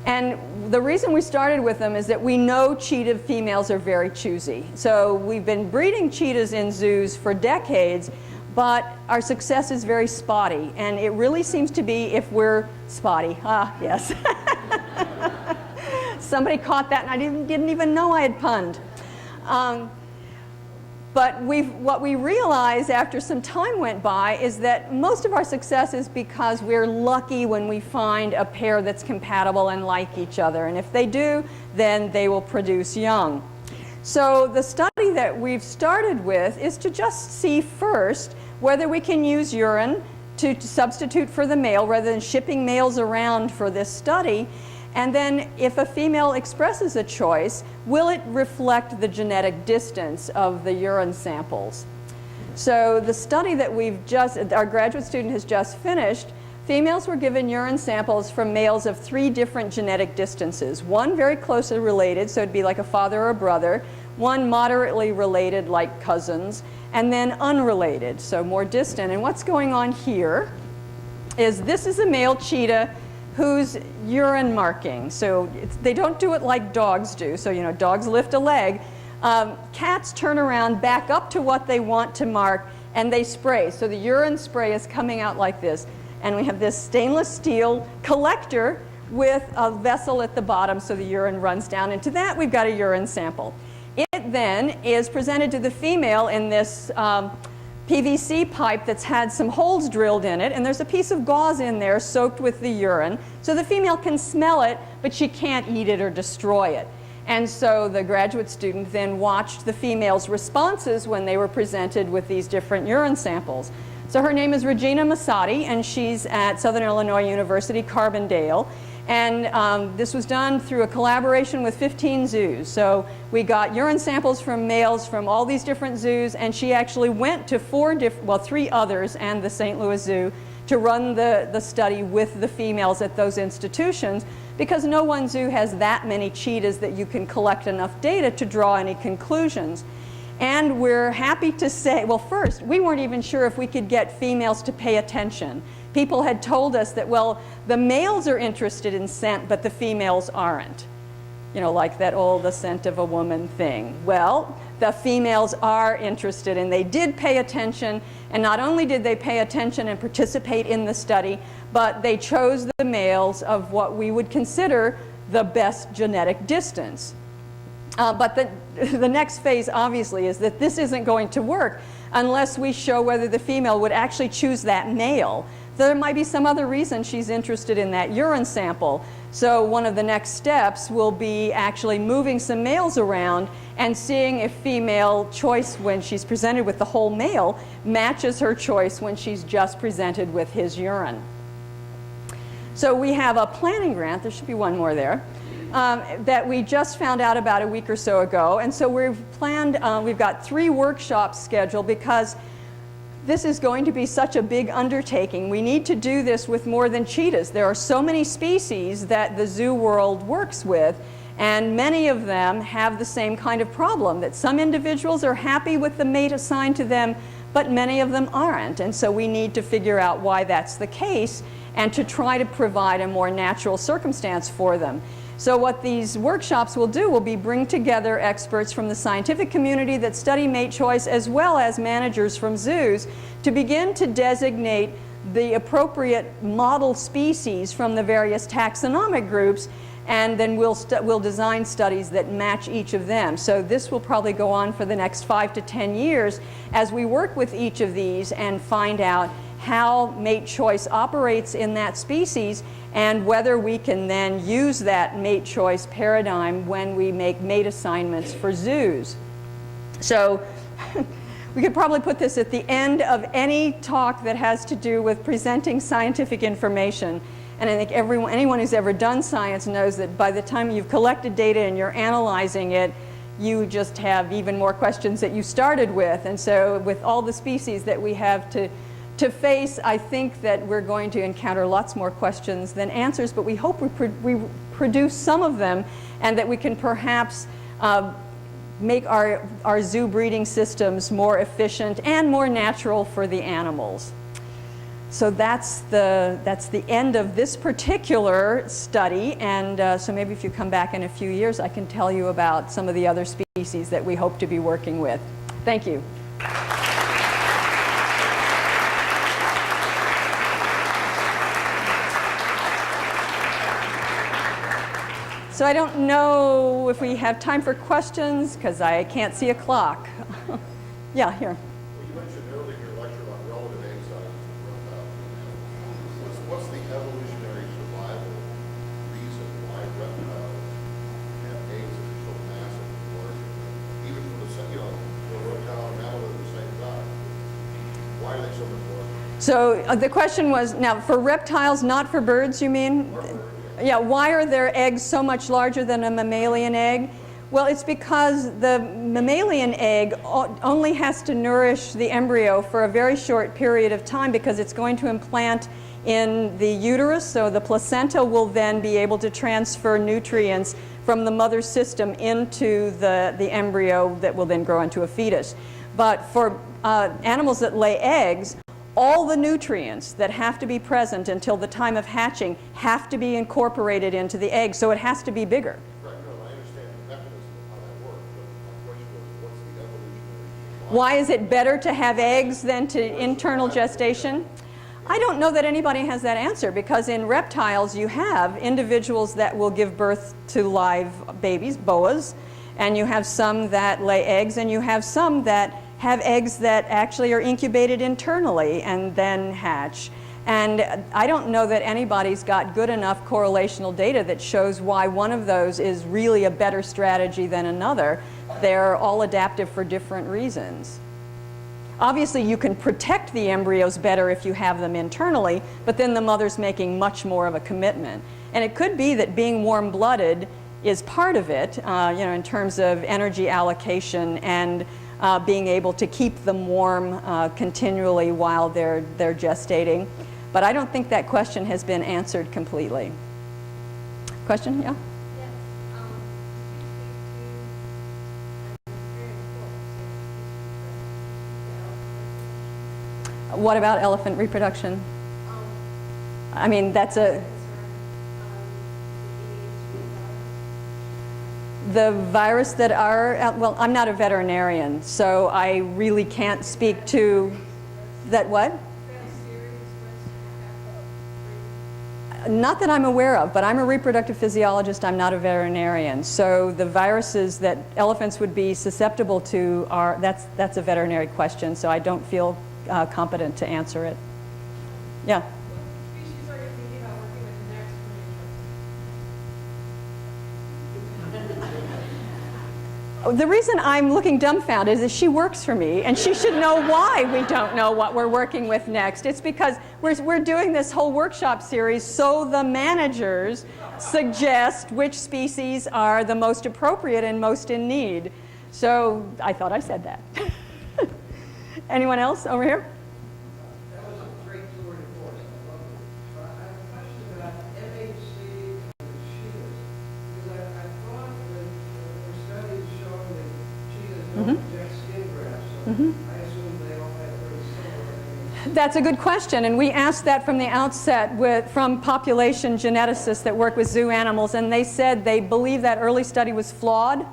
And the reason we started with them is that we know cheetah females are very choosy. So we've been breeding cheetahs in zoos for decades, but our success is very spotty. And it really seems to be if we're spotty. Ah, yes. Somebody caught that, and I didn't even know I had punned. But what we realized after some time went by is that most of our success is because we're lucky when we find a pair that's compatible and like each other. And if they do, then they will produce young. So the study that we've started with is to just see first whether we can use urine to substitute for the male rather than shipping males around for this study. And then if a female expresses a choice, will it reflect the genetic distance of the urine samples? So the study that our graduate student has just finished, females were given urine samples from males of 3 different genetic distances. One very closely related, so it'd be like a father or a brother. One moderately related, like cousins. And then unrelated, so more distant. And what's going on here is this is a male cheetah whose urine marking. So they don't do it like dogs do. So, you know, dogs lift a leg. Cats turn around, back up to what they want to mark, and they spray. So the urine spray is coming out like this. And we have this stainless steel collector with a vessel at the bottom so the urine runs down. Into that, we've got a urine sample. It then is presented to the female in this PVC pipe that's had some holes drilled in it, and there's a piece of gauze in there soaked with the urine, so the female can smell it, but she can't eat it or destroy it. And so the graduate student then watched the female's responses when they were presented with these different urine samples. So her name is Regina Massotti, and she's at Southern Illinois University, Carbondale. And this was done through a collaboration with 15 zoos. So we got urine samples from males from all these different zoos, and she actually went to 3 others and the St. Louis Zoo to run the study with the females at those institutions, because no one zoo has that many cheetahs that you can collect enough data to draw any conclusions. And we're happy to say, well, first, we weren't even sure if we could get females to pay attention. People had told us that, well, the males are interested in scent, but the females aren't. You know, like that old "the scent of a woman" thing. Well, the females are interested, and they did pay attention. And not only did they pay attention and participate in the study, but they chose the males of what we would consider the best genetic distance. But the next phase, obviously, is that this isn't going to work unless we show whether the female would actually choose that male. There might be some other reason she's interested in that urine sample. So one of the next steps will be actually moving some males around and seeing if female choice when she's presented with the whole male matches her choice when she's just presented with his urine. So we have a planning grant, there should be one more there, that we just found out about a week or so ago. And so we've planned, we've got 3 workshops scheduled because this is going to be such a big undertaking. We need to do this with more than cheetahs. There are so many species that the zoo world works with, and many of them have the same kind of problem, that some individuals are happy with the mate assigned to them, but many of them aren't. And so we need to figure out why that's the case and to try to provide a more natural circumstance for them. So what these workshops will do will be bring together experts from the scientific community that study mate choice, as well as managers from zoos, to begin to designate the appropriate model species from the various taxonomic groups, and then we'll design studies that match each of them. So this will probably go on for the next 5 to 10 years as we work with each of these and find out how mate choice operates in that species, and whether we can then use that mate choice paradigm when we make mate assignments for zoos. So we could probably put this at the end of any talk that has to do with presenting scientific information. And I think anyone who's ever done science knows that by the time you've collected data and you're analyzing it, you just have even more questions that you started with. And so with all the species that we have to face, I think that we're going to encounter lots more questions than answers, but we hope we produce some of them, and that we can perhaps make our zoo breeding systems more efficient and more natural for the animals. So that's the end of this particular study, and so maybe if you come back in a few years, I can tell you about some of the other species that we hope to be working with. Thank you. So I don't know if we have time for questions, because I can't see a clock. Yeah, here. Well, you mentioned earlier in your lecture about relative egg sizes of reptiles. What's the evolutionary survival reason why reptiles have eggs that are so massive and large? Even for the reptile and mammal are the same size. Why are they so much larger? So the question was, now for reptiles, not for birds, you mean? Yeah, why are their eggs so much larger than a mammalian egg? Well, it's because the mammalian egg only has to nourish the embryo for a very short period of time because it's going to implant in the uterus, so the placenta will then be able to transfer nutrients from the mother's system into the embryo that will then grow into a fetus. But for animals that lay eggs, all the nutrients that have to be present until the time of hatching have to be incorporated into the egg, so it has to be bigger. Right, no, I understand the mechanism of how that works, but my question was, what's the evolutionary survival? Why is it better to have eggs than to internal gestation? I don't know that anybody has that answer, because in reptiles you have individuals that will give birth to live babies, boas, and you have some that lay eggs, and you have some that have eggs that actually are incubated internally and then hatch. And I don't know that anybody's got good enough correlational data that shows why one of those is really a better strategy than another. They're all adaptive for different reasons. Obviously, you can protect the embryos better if you have them internally, but then the mother's making much more of a commitment. And it could be that being warm-blooded is part of it, in terms of energy allocation and being able to keep them warm continually while they're gestating. But I don't think that question has been answered completely. Question? Yeah? What about elephant reproduction? I mean, that's the virus that are, well, I'm not a veterinarian, so I really can't speak to that. What? Not that I'm aware of, but I'm a reproductive physiologist, I'm not a veterinarian. So the viruses that elephants would be susceptible to are, that's a veterinary question, so I don't feel competent to answer it. Yeah? What species are you thinking about working with next for The reason I'm looking dumbfounded is she works for me, and she should know why we don't know what we're working with next. It's because we're doing this whole workshop series so the managers suggest which species are the most appropriate and most in need. So I thought I said that. Anyone else over here? That was a great tour de force. I love it. But I have a question about MHC and the cheetahs. Because I thought that there were studies showing that cheetahs don't inject skin grafts, so I assume they all have very similar. That's a good question, and we asked that from the outset from population geneticists that work with zoo animals, and they said they believe that early study was flawed,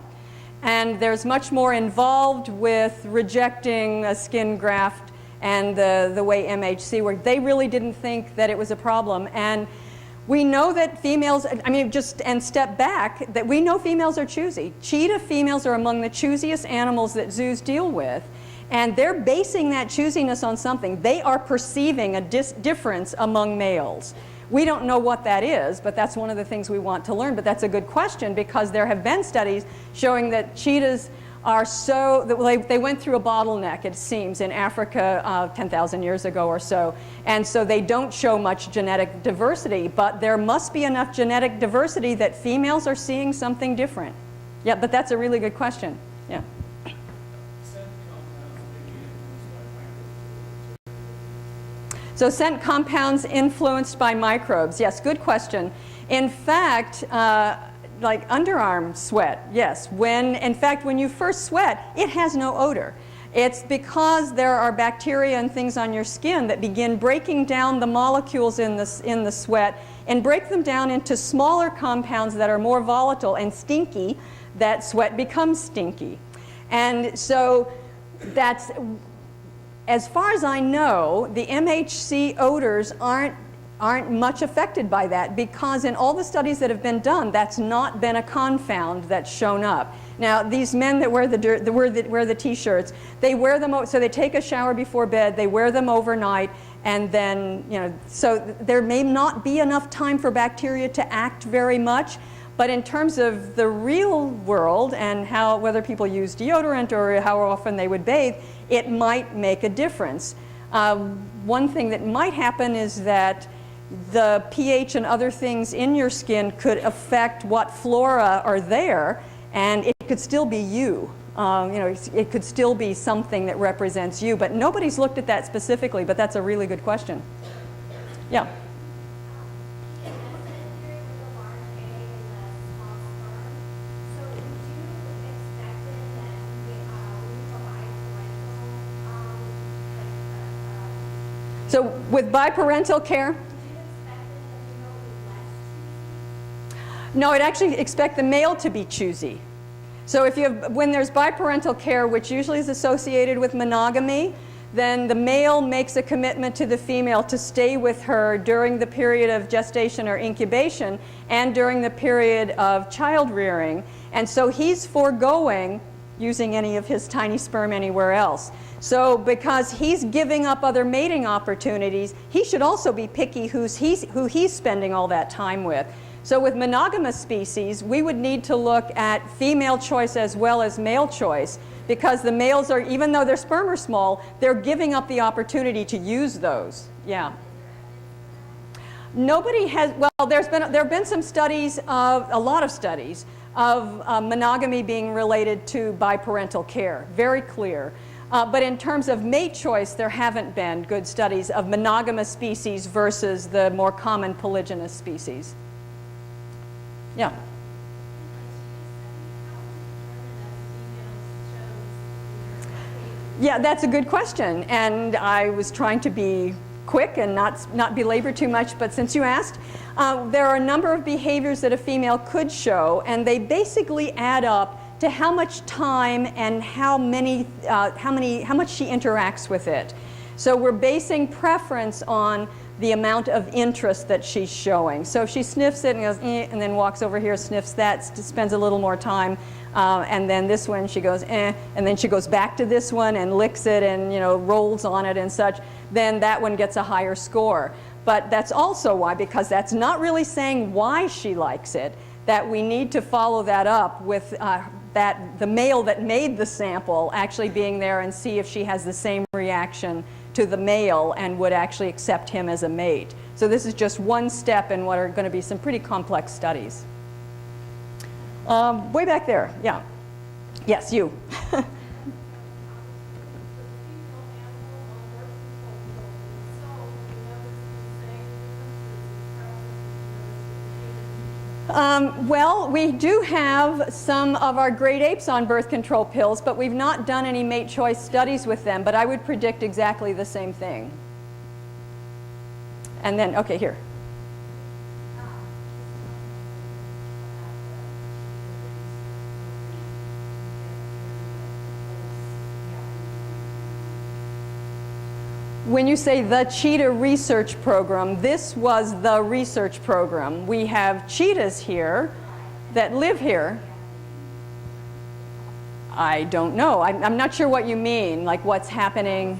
and there's much more involved with rejecting a skin graft and the way MHC worked. They really didn't think that it was a problem, and we know that females, and step back, that we know females are choosy. Cheetah females are among the choosiest animals that zoos deal with. And they're basing that choosiness on something. They are perceiving a difference among males. We don't know what that is, but that's one of the things we want to learn. But that's a good question, because there have been studies showing that cheetahs are so, they went through a bottleneck, it seems, in Africa 10,000 years ago or so. And so they don't show much genetic diversity, but there must be enough genetic diversity that females are seeing something different. Yeah, but that's a really good question. Yeah. So scent compounds influenced by microbes. Yes, good question. In fact, like underarm sweat, yes. In fact, when you first sweat, it has no odor. It's because there are bacteria and things on your skin that begin breaking down the molecules in the sweat and break them down into smaller compounds that are more volatile and stinky, that sweat becomes stinky. And so that's, as far as I know, the MHC odors aren't much affected by that, because in all the studies that have been done, that's not been a confound that's shown up. Now, these men that wear the t-shirts, they wear them, so they take a shower before bed, they wear them overnight, and then, you know, so there may not be enough time for bacteria to act very much, but in terms of the real world and how, whether people use deodorant or how often they would bathe, it might make a difference. One thing that might happen is that the pH and other things in your skin could affect what flora are there, and it could still be you. You know, it could still be something that represents you, but nobody's looked at that specifically, but that's a really good question. Yeah. So with biparental care, no, I'd actually expect the male to be choosy. So if you have, when there's biparental care, which usually is associated with monogamy, then the male makes a commitment to the female to stay with her during the period of gestation or incubation and during the period of child rearing. And so he's foregoing using any of his tiny sperm anywhere else. So because he's giving up other mating opportunities, he should also be picky who he's spending all that time with. So with monogamous species, we would need to look at female choice as well as male choice, because the males are, even though their sperm are small, they're giving up the opportunity to use those. Yeah. Nobody has, well, there have been some studies of, a lot of studies of monogamy being related to biparental care, very clear. But in terms of mate choice, there haven't been good studies of monogamous species versus the more common polygynous species. Yeah. Yeah, that's a good question, and I was trying to be quick and not belabor too much, but since you asked, there are a number of behaviors that a female could show, and they basically add up to how much time and how much she interacts with it. So we're basing preference on the amount of interest that she's showing. So if she sniffs it and goes, eh, and then walks over here, sniffs that, spends a little more time, and then this one she goes, eh, and then she goes back to this one and licks it and, you know, rolls on it and such, then that one gets a higher score. But that's also why, because that's not really saying why she likes it, that we need to follow that up with the male that made the sample actually being there and see if she has the same reaction to the male and would actually accept him as a mate. So this is just one step in what are going to be some pretty complex studies. Way back there, yeah. Yes, you. Well, we do have some of our great apes on birth control pills, but we've not done any mate choice studies with them, but I would predict exactly the same thing. And then, okay, here. When you say the Cheetah research program, this was the research program. We have cheetahs here that live here. I don't know. I'm not sure what you mean, like what's happening.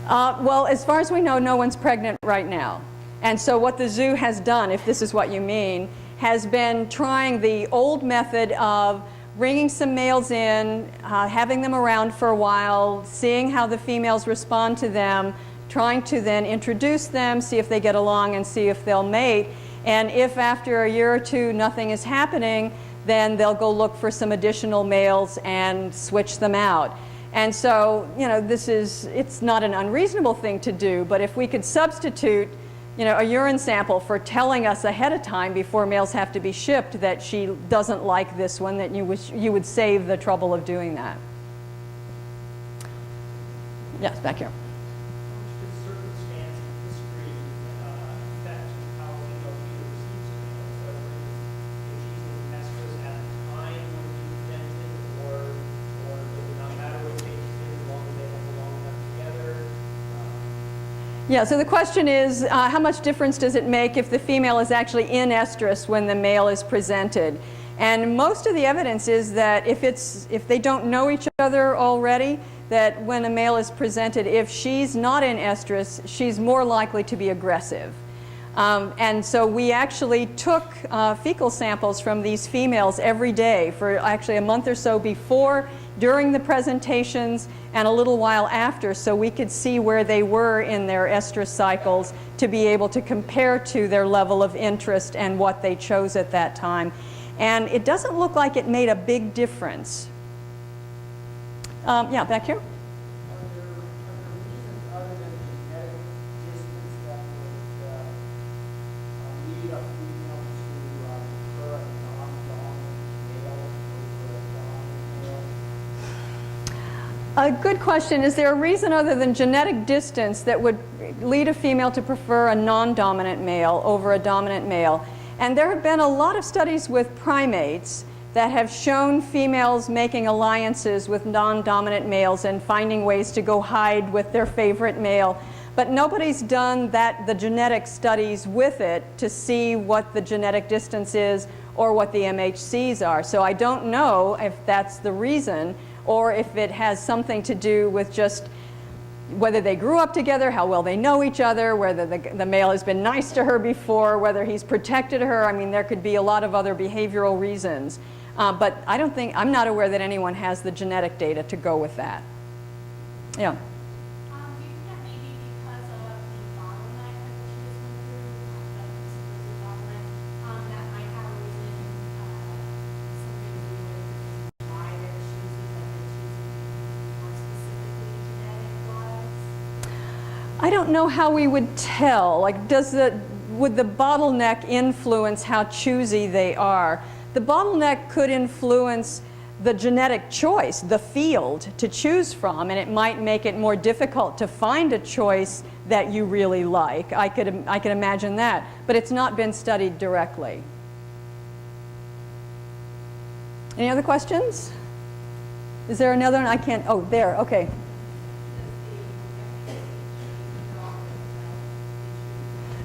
Well, as far as we know, no one's pregnant right now. And so what the zoo has done, if this is what you mean, has been trying the old method of bringing some males in, having them around for a while, seeing how the females respond to them, trying to then introduce them, see if they get along and see if they'll mate. And if after a year or two nothing is happening, then they'll go look for some additional males and switch them out. And so, you know, it's not an unreasonable thing to do, but if we could substitute a urine sample for telling us ahead of time before males have to be shipped that she doesn't like this one, that you would save the trouble of doing that. Yes, back here. Does circumstance and history affect how female cheetah receives a male? So, for instance, if she's in estrus at the time when she's presented, or does it not matter what stage she's in as long as they have long enough together? Yeah, so the question is, how much difference does it make if the female is actually in estrus when the male is presented? And most of the evidence is that if they don't know each other already, that when a male is presented, if she's not in estrus, she's more likely to be aggressive. And so we actually took fecal samples from these females every day for actually a month or so before, during the presentations, and a little while after, so we could see where they were in their estrus cycles to be able to compare to their level of interest and what they chose at that time. And it doesn't look like it made a big difference. Yeah, back here. Are there reasons other than genetic distance that would lead a female to prefer a non-dominant male over a dominant male? A good question. Is there a reason other than genetic distance that would lead a female to prefer a non-dominant male over a dominant male? And there have been a lot of studies with primates that have shown females making alliances with non-dominant males and finding ways to go hide with their favorite male. But nobody's done the genetic studies with it to see what the genetic distance is or what the MHCs are. So I don't know if that's the reason, or if it has something to do with just whether they grew up together, how well they know each other, whether the male has been nice to her before, whether he's protected her. I mean, there could be a lot of other behavioral reasons. But I'm not aware that anyone has the genetic data to go with that. Yeah. Do you think that maybe because of the bottleneck that the cheetahs went through, that might have a reason, something to do with why they're choosy, that they're choosing more specifically genetic-wise? I don't know how we would tell. Like, would the bottleneck influence how choosy they are? The bottleneck could influence the genetic choice, the field to choose from, and it might make it more difficult to find a choice that you really like. I could imagine that, but it's not been studied directly. Any other questions? Is there another one? I can't, oh, there, okay.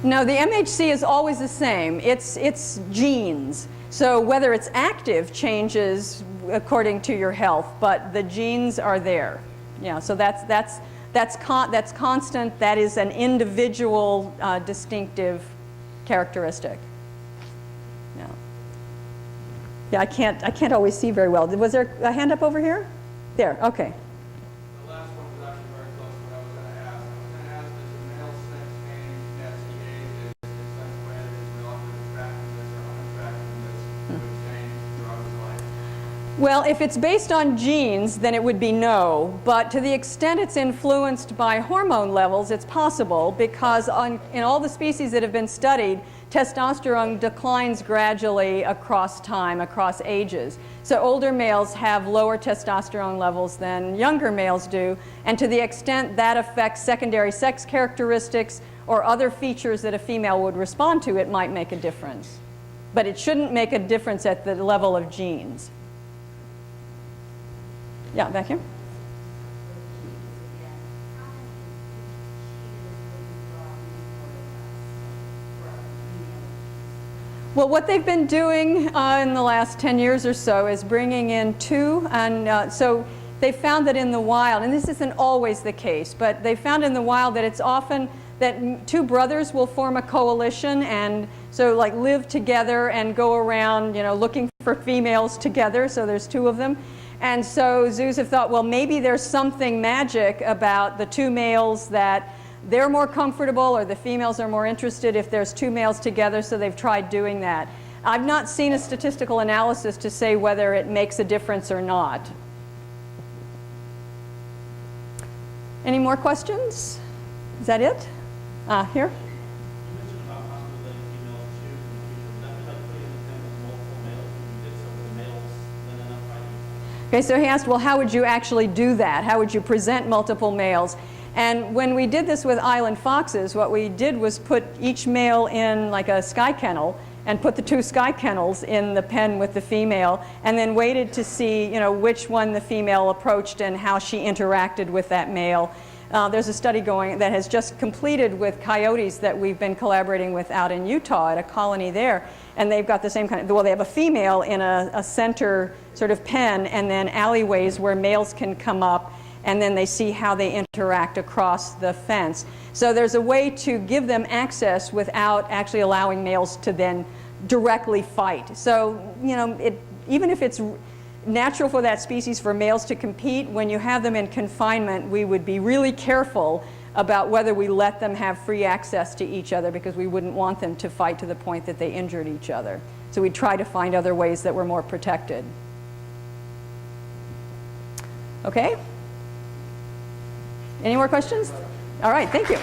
No, the MHC is always the same. It's genes. So whether it's active changes according to your health, but the genes are there. Yeah, so that's constant. That is an individual distinctive characteristic. Yeah. Yeah, I can't always see very well. Was there a hand up over here? There. Okay. The last one was actually very close to what I was going to ask. I was going to ask, does the male sex change as he ages in such a way that his relative attractiveness or unattractiveness would change throughout his life? Well, if it's based on genes, then it would be no. But to the extent it's influenced by hormone levels, it's possible, because in all the species that have been studied, testosterone declines gradually across time, across ages. So older males have lower testosterone levels than younger males do, and to the extent that affects secondary sex characteristics or other features that a female would respond to, it might make a difference. But it shouldn't make a difference at the level of genes. Yeah, back here. Well, what they've been doing in the last 10 years or so is bringing in two, and so they found that in the wild, and this isn't always the case, but they found in the wild that it's often that two brothers will form a coalition and so like live together and go around, looking for females together, so there's two of them. And so zoos have thought, well, maybe there's something magic about the two males that they're more comfortable, or the females are more interested if there's two males together, so they've tried doing that. I've not seen a statistical analysis to say whether it makes a difference or not. Any more questions? Is that it? Here? You Okay, so he asked, well, how would you actually do that? How would you present multiple males? And when we did this with island foxes, what we did was put each male in like a sky kennel and put the 2 sky kennels in the pen with the female, and then waited to see, you know, which one the female approached and how she interacted with that male. There's a study going that has just completed with coyotes that we've been collaborating with out in Utah at a colony there, and they've got the same kind of, well, they have a female in a center sort of pen, and then alleyways where males can come up, and then they see how they interact across the fence. So there's a way to give them access without actually allowing males to then directly fight. So, you know, even if it's natural for that species for males to compete, when you have them in confinement, we would be really careful about whether we let them have free access to each other, because we wouldn't want them to fight to the point that they injured each other. So we try to find other ways that were more protected. Okay? Any more questions? All right, thank you.